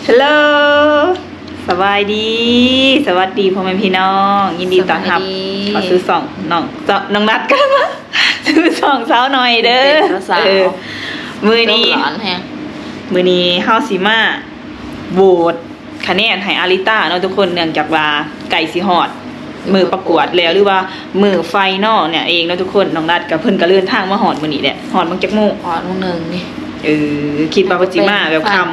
ฮัลโหลสบายดีสวัสดีพ่อแม่พี่น้องยินดีต้อนรับขอซื้อสองน้องนัดกันมาซื้อสองสาวหน่อยเด้อมือนี้เฮาสิมาโหวตคะแนนให้อาริต้าเนาะทุกคนเนื่องจากว่าไก่สิฮอดมือประกวดแล้วหรือว่ามือไฟนอลเนี่ยเองเนาะทุกคนน้องนัดกับเพิ่นก็เลื่อนทางมาฮอดมื้อนี้แหละฮอดมื้อจักโมงฮอดมื้อนึงนี่คิดว่าสิมาแบบคำ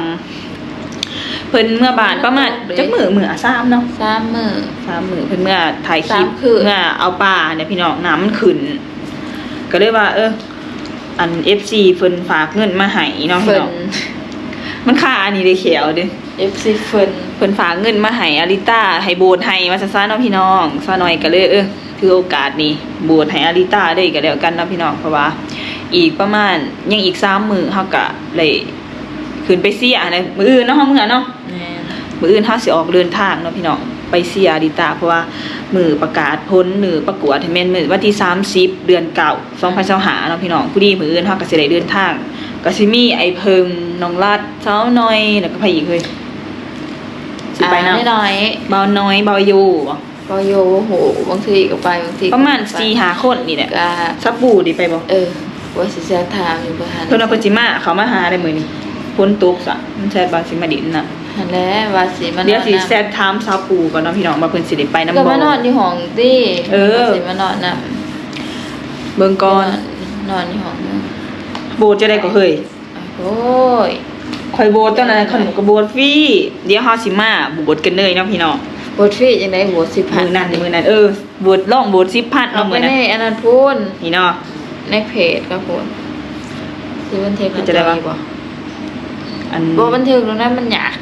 เพิ่นเมื่อบานประมาณจักมื้อ3เนาะ3 มื้อเพิ่นเมื่อถ่ายคลิปเมื่อเอาปลาเนี่ยพี่น้องน้ำมันขึ้นก็เลยว่าอัน FC เพิ่นฝากเงินมาให้เนาะพี่น้องมันค่าอันนี้ได้เขียวดิ FC เพิ่นฝากเงินมาให้อาริต้าให้โบสให้ว่าซั่นๆเนาะพี่น้องซะหน่อยก็เลยถือโอกาสนี้โบสให้อาริต้าได้ก็แล้วกันเนาะพี่น้องเพราะว่าอีกประมาณยังอีก3มื้อเฮาก็เลยขึ้นไปเสียนะมื้ออื่นเนาะเฮามื้อเนาะมื้ออื่นเฮาสิออกเดินทางเนาะพี่น้องไปเสียอาริต้าเพราะว่ามื้อประกาศผลมื้อประกวดให้แม่นมื้อวันที่30เดือน9 2025เนาะพี่น้องผู้ดีมื้ออื่นเฮาก็สิได้เดินทางก็สิมีไอ้เพิงน้องลัดสาวน้อยแล้วก็ไผอีกเฮ้ยสิไปนำน้อยเบาน้อยเบาอยู่บ่อยู่โหบางทีก็ไปบางทีประมาณ 4-5 คนนี่แหละก็ซับปูดิไปบ่ว่าสิแซ่ทางอยู่บ่หั่นเพิ่นว่าเพิ่นสิมาเขามาหาได้มื้อนี้ฝนตกซะมันแซ่บาสิมาดินน่ะหั่นแหละว่าสิมาเดี๋ยวสิแซ่ถามซาวปูก่อนเนาะพี่น้องว่าเพิ่นสิได้ไปนำบ่ก็มานอนอยู่ห้องติสิมานอนนเบิ่งก่อนนอนอยู่ห้องนึงโบจะได้ก็เฮ้ยโอ้ยข่อยโบตอนนั้นขนมก็โบฟรีเดี๋ยวเฮาสิมาโบดกันเลยเนาะพี่น้องโบดฟรีจังได๋โบด 10,000 มื้อนั้นโบดลองโบด 10,000 เนาะมื้อนั้นอันนั้นพูนนี่เนาะในเพจก็พูนสิบันทึกจะได้บ่อันบ่บันทึกตรงนั้นมันยาก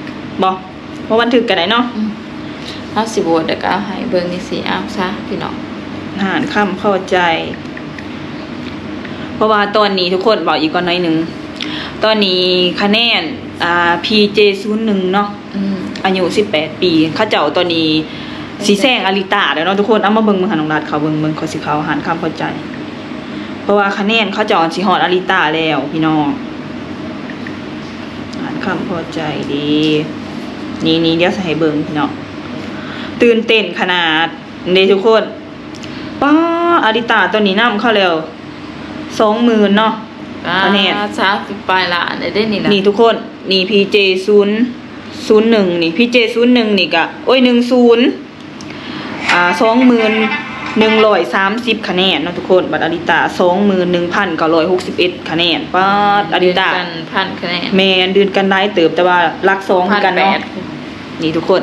บ่บันทึกก็ได้เนาะเฮาสิโบดแล้วก็ให้เบิ่งนี่สิเอาซะพี่น้องอ่านคำเข้าใจเพราะว่าตอนนี้ทุกคนบอกอีกก่อนหน่อยนึงตอนนี้คะแนนPJ01 เนาะอายุ18ปีเขาเจ้าตอนนี้สิแซงอาริต้าแล้วเนาะทุกคนเอามาเบิ่งมือหันของรัฐเขาเบิ่งเขาสิเขาหารคำเข้าใจเพราะว่าคะแนนเขาเจ้าสิฮอดอาริต้าแล้วพี่น้องหารคำเข้าใจดีนี่เดี๋ยวสิให้เบิ่งพี่น้องตื่นเต้นขนาดนี่ทุกคนป้าอาริต้าตอนนี้นำเข้าแล้ว20,000เนาะคะแนน30ปลายล้านได้นี่ล่ะนี่ทุกคนนี่ PJ001 นี่ PJ01 นี่ก็10 2130คะแนนเนาะทุกคนบัตรอาริต้า21,961คะแนนป้าอาริต้า1,000 คะแนนแม่นดืนกันได้เติบแต่ว่าหลัก2คือกันเนาะนี่ทุกคน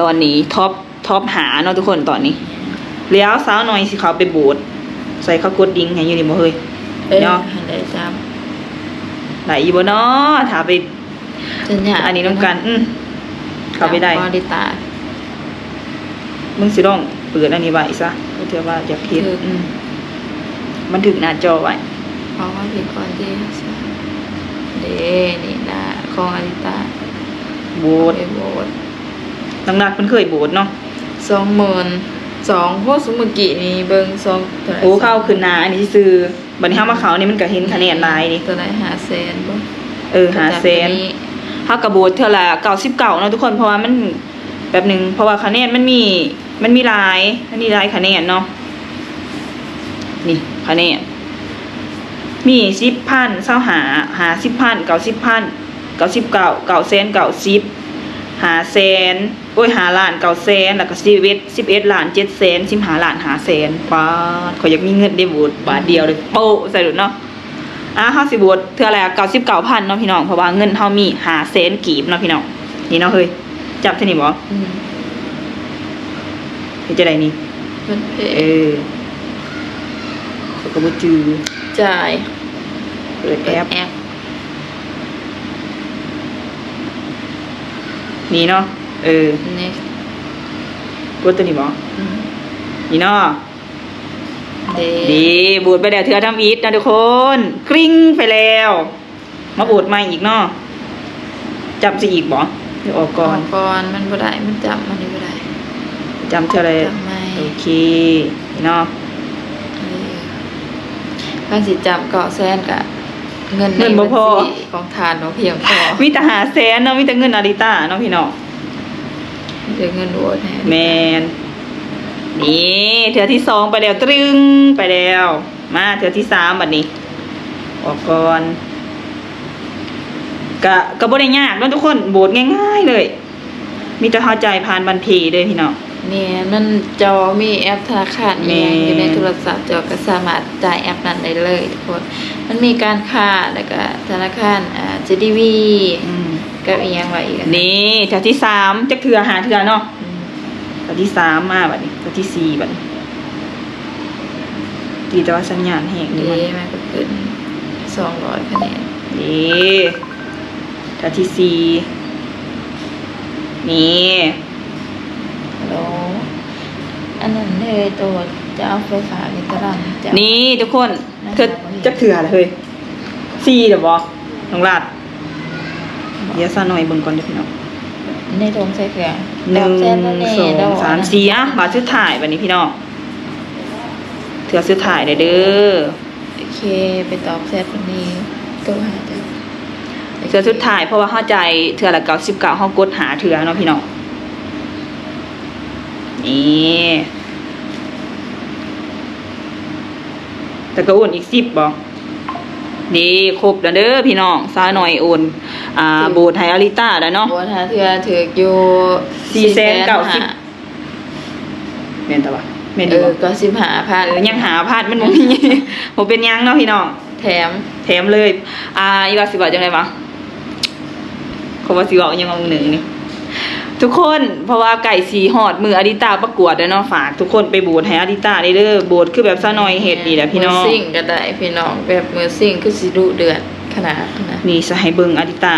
ตอนนี้ท็อปหาเนาะทุกคนตอนนี้แล้วสาวน้อยสิเขาไปโบสใส่เขากดดิ้งให้อยู่นี่บ่เฮ้ยเนาะได้จ้าไหลอยู่บ่เนาะถ้าไปอันนี้ต้องการเข้าไปได้อาริต้ามึงสิต้องเปิดอันนี้ไว้ซะเถื่อว่าอยากเห็นมันถึงหน้าจอไว้เพราะว่าผิดก่อนที่นี่นะของอาริต้าโบสนักเพิ่นเคยโบสเนาะ22,000โพสต์เมื่อกี้นี่เบิ่ง2โอ้เข้าขึ้นหน้าอันนี้ซื่อบัดนี้เฮามาเข้านี่มันก็เห็นคะแนนหลายนี่ตัวไหน500,000บ่500,000เฮาก็โบสเท่าละ99เนาะทุกคนเพราะว่ามันแบบนึงเพราะว่าคะแนนมันมีหลายคะแนนเนาะนี่คะแนนมี 10,000 25 50,000 90,000 99 990 500,000 5ล้าน900,000แล้วก็11ล้าน700,000 15ล้าน500,000ป๊าดขอยอยากมีเงินได้โหวตบาทเดียวเลยโป๊ะใส่ดุเนาะเฮาสิโหวตเทื่อละ99,000เนาะพี่น้องเพราะว่าเงินเฮามี500,000กีบเนาะพี่น้องนี่เนาะเฮ้ยจับที่นี่บ่เฮ็ดจังได๋นี่มันก็บ่จื้อจ่ายเปิดแอปนี่เนาะนี่กดตัวนี้บ่นี่เนาะดีบูดไปแล้วเถื่อทำอีทนะทุกคนกริ้งไปแล้วมาบูดใหม่อีกเนาะจับสิอีกบ่เดี๋ยวออกก่อนมันบ่ได้มันจำมันนี่บ่ได้จำเท่าไรโอเคเนาะการสิจำ900,000ก็ เงินใน เงินบ่พอ บัญชีของทานบ่เพียงพอ มีแต่500,000เนาะมีแต่เงินอาริต้าเนาะพี่น้อง เดี๋ยวเงินโอนให้ แมนนี่เถือที่สองไปแล้วตรึงไปแล้วมาเถือที่สามบัดนี้ออกก่อนก็บ่ได้ยากเนาะทุกคนโบสง่ายๆเลย มีแต่เข้าใจผ่านบัญชีเลยพี่น้อง เนี่ยมันจอมีแอปธนาคาร แม่ อยู่ในโทรศัพท์จอก็สามารถจ่ายแอปนั้นได้เลยทุกคนมันมีการค้าแล้วก็ธนาคารJDB กับอีกอย่างว่าอีกอัน นี่เถือที่สามจักเถือหาเถือเนาะ อืม เถือที่สามมาบัดนี้เถือที่สี่บัดนี้ดีแต่ว่าสัญญาณแห้ง ดี นี่มัน มันก็ขึ้น200คะแนน นี่เถือที่สี่นี่ ฮัลโหลอันนั้นเลยตัวจะเอาไฟฟ้าในตารางจะ นี่ทุกคนเธอจะเถื่อเลยซีเดี๋ยวบอกน้องลาดเดี๋ยวซะหน่อยเบิ่งก่อนเดี๋ยวพี่น้อง ในโรงใส่เครื่อง หนึ่ง ดอกแซ่บแน่ สอง ดอก สามสี่อ่ะบาทซื้อถ่ายวันนี้พี่น้องเถื่อซื้อถ่ายได้เด้อ โอเคไปตอบแซ่บวันนี้ตัวหาจ้ะ เถื่อซื้อถ่ายเพราะว่าเข้าใจเถื่อละ99ห้องกดหาเถื่อเนาะพี่น้องนี่แต่ก็โอนอีก10บอกนี่ครบแล้วเด้อพี่น้องซาหน่อยโอนโบสถ์ไฮอาริต้าแล้วเนาะ บัวหาเถือถือกอยู่ 490 แม่นตะวะแม่น เอ ดี อ บ่ ก็15,000 ยังหาพลาดมันบ่มี บ่เป็นหยังเนาะพี่น้อง แถม แถมเลยอีว่าสิบอกจังได๋วะเขาว่าสิบอกยังเอาหนึ่งนี่ทุกคนเพราะว่าไก่สีฮอดมืออาริตาประกวดแล้วเนาะฝากทุกคนไปโบสถ์ให้อาริตาได้เด้อโบสถ์คือแบบซะหน่อยเฮ็ดนี่แหละพี่น้อง มืซิ่งก็ได้พี่น้องแบบมือซิ่งคือสิดุเดือดขนาดนะ นี่สิให้เบิ่งอาริตา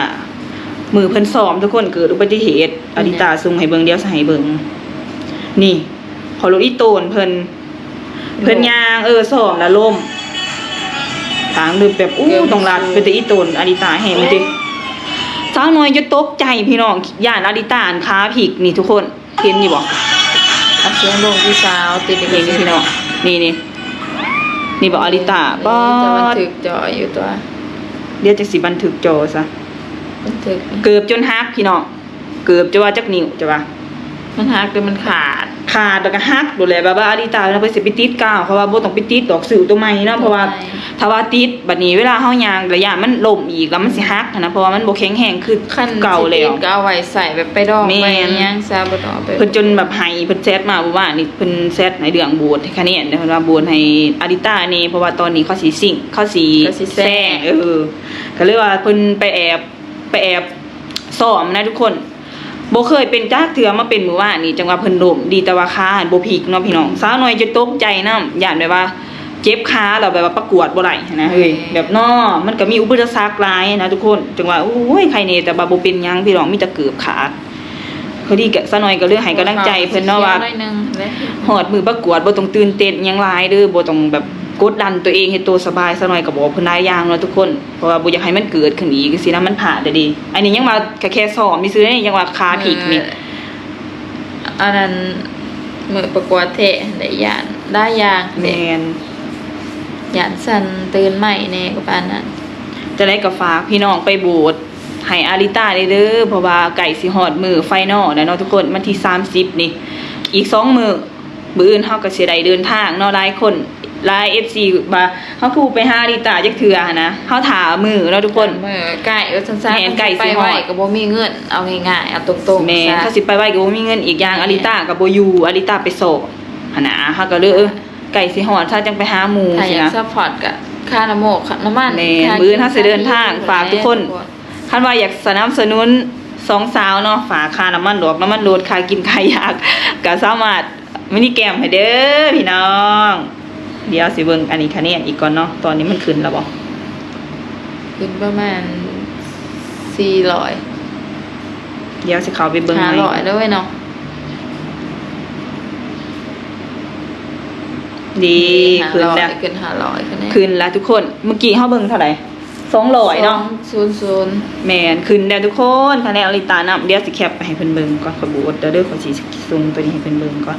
มือเพิ่นซ้อมทุกคนเกิดอุบัติเหตุอาริตาส่งให้เบิ่งเดี๋ยวสิให้เบิ่งนี่พอรถอีโตนเพิ่นย่างซ้อมแล้วล้มทางดึกแบบต้องรัดไปแต่อีโตนอาริตาให้มันติสาวน้อยจะตกใจพี่น้องย่านอาริตาอันขาผิกนี่ทุกคนเห็นอยู่บ่ เอาเสียงลงพี่สาวติด เห็นอยู่พี่น้องนี่บอกอาริตาบ่ จะบันทึกจออยู่ตัว เดี๋ยวจะสิบันทึกจอซะ บันทึก เกือบจนฮักพี่น้องเกือบจะว่าจักนิ้วจะว่า มันหักหรือมันขาด ขาดแล้วก็ฮักโดนแหละแบบว่าอาริตาเพิ่นสิไปติดกาวเพราะว่าบ่ต้องไปติดดอกสื่อตัวใหม่เนาะเพราะว่าถ้าว่าติดบัดนี้เวลาเฮาย่างระยะมันล่มอีกแล้วมันสิฮักนะเพราะว่ามันบ่แข็งแรงคือ ขั้น เก่าแล้ว สิติดก็เอาไว้ใส่แบบไปดอก แม่น ไปย่างซาบ่ดอกไป เพิ่นจนแบบให้เพิ่นแซดมาบ่ว่านี่เพิ่นแซดในเรื่องโบสถ์ให้คะแนนเพิ่นว่าโบสถ์ให้อาริตานี่เพราะว่าตอนนี้เขาสิซิ่งเขาสิแซงก็เลยว่าเพิ่นไปแอบซ้อมนะทุกคนบ่เคยเป็นจักเทื่อมาเป็นมื้อวานนี่จังว่าเพิ่นล้มดีแต่ว่าขาหันบ่พลิกเนาะพี่น้องสาวน้อยจะตกใจนำย่านแบบว่าเจ็บขาแล้วแบบว่าประกวดบ่ได้นะเฮ้ยแบบน้อมันก็มีอุปสรรคหลายนะทุกคนจังว่าโอ้ยใครแน่แต่ว่าบ่เป็นหยังพี่น้องมีแต่เกือบขาดพอดีก็สาวน้อยก็เลยให้กำลังใจเพิ่นเนาะว่า หน่อยนึงและ หอดมือประกวดบ่ต้องตื่นเต้นหยังหลายเด้อบ่ต้องแบบกดดันตัวเองให้ตัวสบายซะหน่อยก็บอกเพิ่นหลายอย่างเนาะทุกคนเพราะว่าบ่อยากให้มันเกิดขึ้นอีกสินะมันผ่านได้ดีอันนี้ยังว่าแค่ซ้อมมีซื้อนี่ยังว่าขาผิกนี่ อันนั้นมือประกวดเทะได้ย่านได้ยาง แม่น ย่านสั่นตื่นใหม่แน่กับอันนั้น จะได้ก็ฝากพี่น้องไปโบสถ์ให้อาริตาได้เด้อเพราะว่าไก่สิฮอดมือไฟนอลนะเนาะทุกคนวันที่30นี่อีก2มื้อมื้ออื่นเฮาก็สิได้เดินทางเนาะหลายคนหลาย FC ว่าเฮาคือไปหาอาริตาจักเทื่อหั้นนะเฮาถามือเนาะทุกคน มือไก่สั้น แม่นไก่สิ ไป ฮอด ไว้ก็บ่มีเงินเอาง่ายๆเอาตรงๆ แม่ ซะ เขาสิไปไว้ก็บ่มีเงินอีกอย่างอาริตาก็บ่อยู่อาริตาไปโศกหั่นน่ะเฮาก็เลยไก่สิฮอดซะจังไปหาหมู่ ถ้า สิ อยาก นะ ซัพพอร์ตก็ค่าน้ำโมกค่าน้ำมัน แม่ ค่ มื้อถ้าสิเดินทางฝากทุกคน คันว่าอยากสนับสนุนสองสาวเนาะฝากค่าน้ำมันดอกน้ำมันรถค่ากินค่ายากก็สามารถมินิแกมให้เด้อพี่น้องเดี๋ยวสิเบิ่งอันนี้คะแนนอีกก่อนเนาะตอนนี้มันขึ้นแล้วบ่ ขึ้นประมาณ400 เดี๋ยวสิเข้าไปเบิ่งให้ 500แล้วเว้ยเนาะ ดีขึ้นแล้ว ขึ้น500คะแนน ขึ้นแล้วทุกคนเมื่อกี้เฮาเบิ่งเท่าไหร่200เนาะ 200 แม่นขึ้นแล้วทุกคนคะแนนอลิตานำเดี๋ยวสิแคปไปให้เพิ่นเบิ่งก่อนขอบูดเด้อขอสิส่งตัวนี้ให้เพิ่นเบิ่งก่อน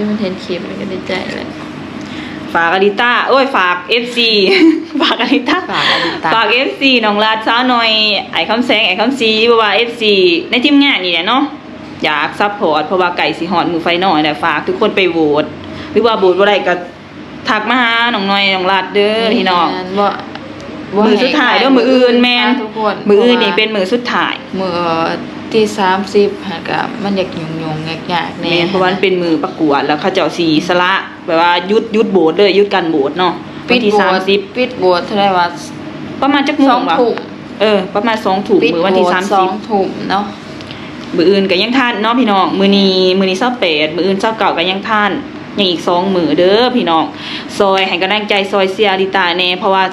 มันเห็นคลิปมันก็ดีใจแหละ ฝากอลิต้าโอ้ยฝาก FC ฝากอลิต้า ฝากอลิต้า ฝาก FC น้องลาดสาวหน่อยไอ้คำแสงไอ้คำซีเพราะว่า FC ในทีมงานนี่แหละเนาะอยากซัพพอร์ตเพราะว่าไก่สิฮอดมือไฟน้อยแหละฝากทุกคนไปโหวตหรือว่าโหวตบ่ได้ก็ทักมาหาน้องหน่อยน้องลาดเด้อพี่น้อง มือสุดท้ายเด้อมืออื่นแม่น ทุกคน มืออื่นนี่เป็นมือสุดท้าย มือที่30หากับมันอยากยุ่งๆยากๆแน่ แม่นเพราะว่ามันเป็นมือประกวดแล้วเขาเจ้าสีสละแบบว่าหยุดโบสเลยหยุดการโบสเนาะ ปิ วัน ด ที่ โบสถ์ 30 ปิดโบสถ์เท่าไหร่วะ ประมาณจักโมงวะ 2 ทุ่ม ประมาณ2ทุ่ม ปิด มื้อวันที่ โบสถ์2 ทุ่มเนาะ 30มื้ออื่นก็ยังทันเนาะพี่น้องมื้อนี้28มื้ออื่น29ก็ยังทันยังอีก2มื้อเด้อพี่น้องซอยให้กำลังใจซอยเสียริตาแน่เพราะว่า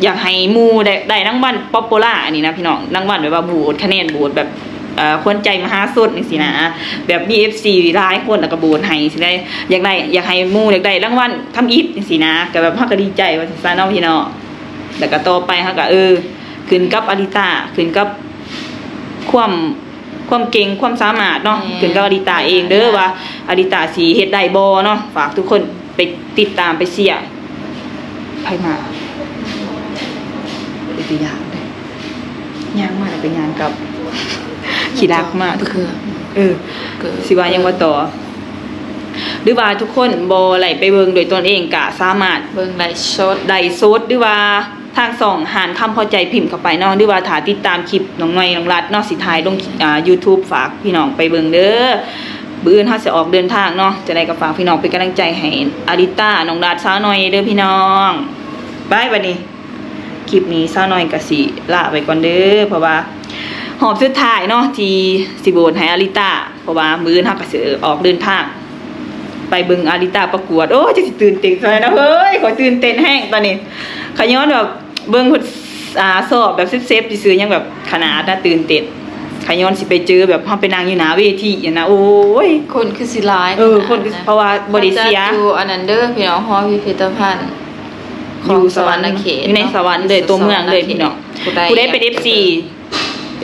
อยากให้หมู่ได้รางวัลป๊อปปูล่าอันนี้นะพี่น้องรางวัลแบบว่าโหวตคะแนนโหวตแบบควรใจมหาสุดนี่สินะแบบ BFC หลายคนแล้วก็โบนให้สิได้อยากให้หมู่อยากได้รางวัลทำอิฐนี่สินะก็แบบเฮาก็ดีใจว่าซั่นเนาะพี่น้องแล้วก็ต่อไปเฮาก็ขึ้นกับอลิตาขึ้นกับความเก่งความสามารถเนาะขึ้นกับอลิตาเองเด้อว่าอลิตาสิเฮ็ดได้บ่เนาะฝากทุกคนไปติดตามไปเชียร์ไผมาเป็นตัวอย่างเลยย่างมากเป็นงานกับ ขี้รักมาก คือ สิว่ายังว่าต่อหรือว่าทุกคนบ่ไหลไปเบิ่งโดยตนเองก็สามารถ เบิ่งไลฟ์สด ได้สดหรือว่าทางส่องหานคำพอใจพิมพ์เข้าไปเนาะหรือว่าถ้าติดตามคลิปน้องหน่อยน้องรัดเนาะสิถ่ายลงYouTube ฝากพี่น้องไปเบิ่งเด้อมื้ออื่นเฮาสิออกเดินทางเนาะจะได้ก็ฝากพี่น้องเป็นกำลังใจให้อาริต้าน้องรัดสาวหน่อยเด้อพี่น้องบายบัดนี้คลิปนี้สาวหน่อยก็สิลาไปก่อนเด้อเพราะว่าหอบสุดท้ายเนาะที่สิโบนให้อาริต้าเพราะว่ามื้ออื่นเฮาก็สิออกเดินทางไปเบิ่งอาริต้าประกวดโอ้จะสิตื่นเต้นซะแล้วนะเฮ้ยขอตื่นเต้นแฮงตอนนี้ขย้อนแบบเบิ่งเพิ่นสอบแบบเซฟๆซื่อๆยังแบบขนาดน่าตื่นเต้นขย้อนสิไปเจอแบบเฮาไปนั่งอยู่หน้าเวทีอะนะโอ้ย คนคือสิหลาย คนคือเพราะว่าบ่ได้เสีย ขาจัอยู่อันนั้นเด้อพี่น้องฮอพิพิธภัณฑ์ อยู่สวรรค์ เขต อยู่ในสวรรค์เลยตัวเมืองเลยพี่น้องผู้ได้เป็น FC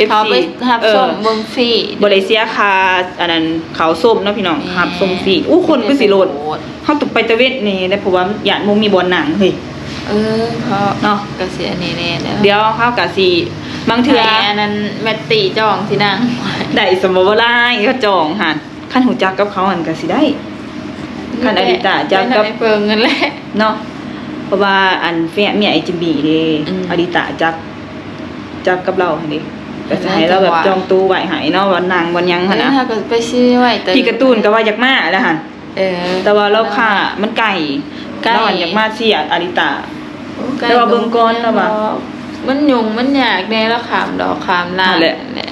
เขาไปรับส้มเบิ่งฟรี บ่ได้เสียค่าอันนั้นเขาวส้มเนาะพี่น้องรับส้มฟรีอู้คนคือสิโลดเฮาตกไปตะเวนนี่ได้เพราะว่าญาติบ่มีบ่อนหนังเฮ้ย เพราะ เนาะ ก็เสียนี่แน่แล้ว เดี๋ยวเฮาก็สิบางเทื่อ อันนั้นแมตติจองที่นั่ง ได้สมบ่ว่าหลายเขาจองหั่นคันหูจักกับเขาหั่นก็สิได้คันอดิตาจักกับ ได้เพิ่งเงินแหละ เนาะเพราะว่าอันแฟนเมียไอจิมบีเด้ อืม อดิตาจักกับเราหั่นเด้ก็จะให้เราแบบจองตู้ไว้ให้เนาะวันนางวันหยังหั่นนะ ถ้าก็ไปซื้อไว้แต่ พี่การ์ตูนก็ว่าอยากมาแล้วหั่น เออ แต่ว่าเราค่ามันไกล ไกล เราอันอยากมาเสียอดิตา แต่ว่าเบิ่งก่อนแล้วว่า มันยุ่งมันยากแน่แล้วขามดอกขามลา นั่ น นแหละ นั่นแหละ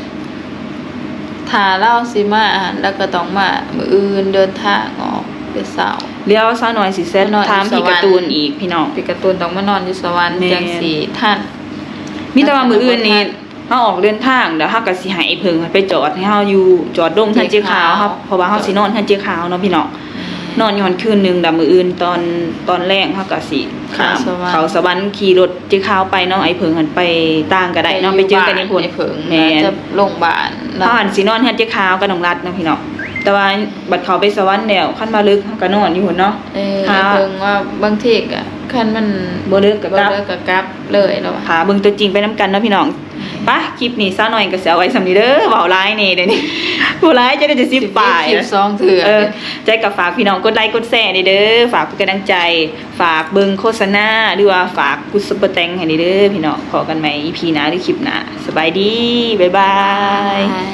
ถ้าเราสิมาแล้วก็ต้องมามื้ออื่นเดินทางออกไปเสาร์ เดี๋ยวซะหน่อยสิเซต ซะหน่อย ถามพี่ สวรรค์ การ์ตูนอีกพี่น้อง พี่การ์ตูนต้องมานอนอยู่สวรรค์ แม่น จังสีท่าน มีแต่ว่ามื้ออื่นนี่เฮาออกเดินทางเดี๋ยวเฮาก็สิให้ไอ้เพิ่งไปจอดให้เฮาอยู่จอดลงทันเจ๊ขาวครับเพราะว่าเฮาสินอนทันเจ๊ขาวเนาะพี่น้องนอนอยู่หั่นคืนนึงแต่มื้ออื่นตอนแรกเฮาก็สิข้ามเขาสวรรค์ขี่รถเจ๊ขาวไปเนาะไอ้เพิ่งหันไปต่างก็ได้เนาะไปเจอกันในพุ่น เผิง แม่น จะโรงพยาบาล เฮาหันสินอนทันเจ๊ขาวกับน้องรัดเนาะพี่น้องแต่ว่าบัดเขาไปสวรรค์แล้วคันมาลึกเฮาก็นอนอยู่พุ่นเนาะ ค่ะ เผิงว่าบางทีก็คันมัน บ่เลิกก็กลับ บ่เลิกก็กลับเลยแล้วว่ะ หาเบิ่งตัวจริงไปน้ำกันเนาะพี่น้องปะคลิปนี้ซะหน่อยก็สิเอาไว้สำนี้เด้อเว้าหลายนี่เดี๋ยวนี้ ผู้ร้ายจะได้จะ10 ป่าย 12เถื่อ ใจกับฝากพี่น้องกดไลค์กดแชร์เด้อฝากเป็นกำลังใจ ฝากเบิ่งโฆษณาหรือว่าฝากกุดซุปเปอร์แตงให้เด้อพี่น้องพอกันใหม่ EP หน้าหรือคลิปหน้าสบายดีบ๊ายบาย บาย